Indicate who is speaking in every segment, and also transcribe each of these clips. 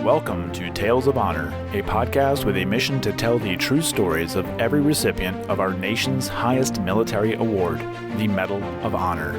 Speaker 1: Welcome to Tales of Honor, a podcast with a mission to tell the true stories of every recipient of our nation's highest military award, the Medal of Honor.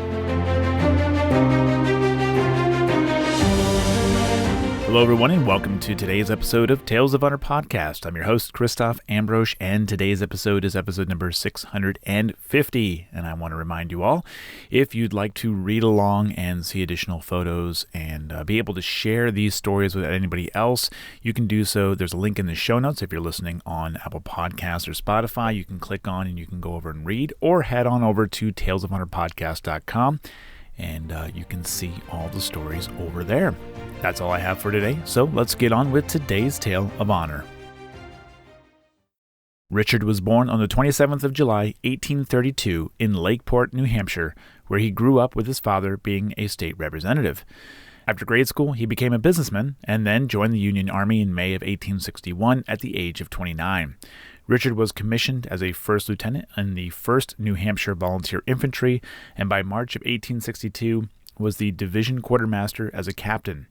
Speaker 1: Hello, everyone, and welcome to today's episode of Tales of Honor podcast. I'm your host, Christoph Ambrosch, and today's episode is episode number 650. And I want to remind you all, if you'd like to read along and see additional photos and be able to share these stories with anybody else, you can do so. There's a link in the show notes. If you're listening on Apple Podcasts or Spotify, you can click on and you can go over and read, or head on over to talesofhonorpodcast.com. And you can see all the stories over there. That's all I have for today, so let's get on with today's Tale of Honor. Richard was born on the 27th of July, 1832, in Lakeport, New Hampshire, where he grew up with his father being a state representative. After grade school, he became a businessman and then joined the Union Army in May of 1861 at the age of 29. Richard was commissioned as a first lieutenant in the 1st New Hampshire Volunteer Infantry, and by March of 1862 was the division quartermaster as a captain.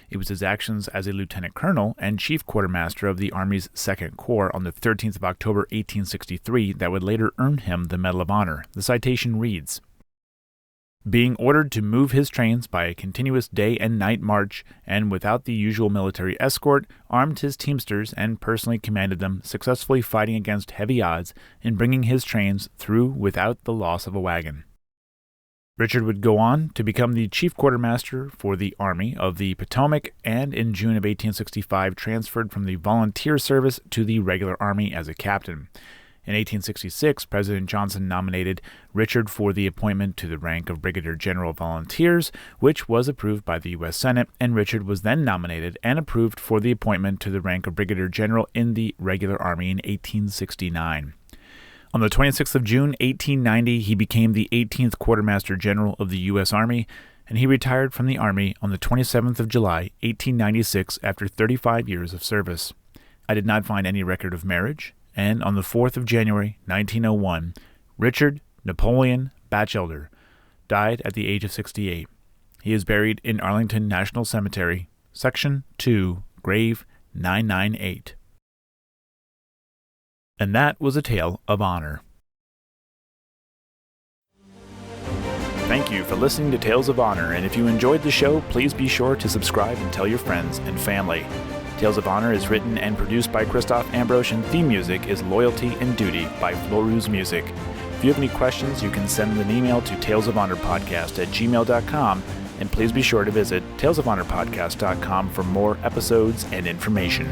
Speaker 1: It was his actions as a lieutenant colonel and chief quartermaster of the Army's 2nd Corps on the 13th of October 1863 that would later earn him the Medal of Honor. The citation reads, "Being ordered to move his trains by a continuous day and night march, and without the usual military escort, armed his teamsters and personally commanded them, successfully fighting against heavy odds in bringing his trains through without the loss of a wagon." Richard would go on to become the chief quartermaster for the Army of the Potomac, and in June of 1865 transferred from the volunteer service to the regular army as a captain. In 1866, President Johnson nominated Richard for the appointment to the rank of Brigadier General of Volunteers, which was approved by the U.S. Senate, and Richard was then nominated and approved for the appointment to the rank of Brigadier General in the regular army in 1869. On the 26th of June, 1890, he became the 18th Quartermaster General of the U.S. Army, and he retired from the Army on the 27th of July, 1896, after 35 years of service. I did not find any record of marriage, and on the 4th of January, 1901, Richard Napoleon Batchelder died at the age of 68. He is buried in Arlington National Cemetery, Section 2, Grave 998. And that was a tale of honor. Thank you for listening to Tales of Honor, and if you enjoyed the show, please be sure to subscribe and tell your friends and family. Tales of Honor is written and produced by Christoph Ambrosch, and theme music is Loyalty and Duty by Floruz Music. If you have any questions, you can send an email to talesofhonorpodcast@gmail.com, and please be sure to visit talesofhonorpodcast.com for more episodes and information.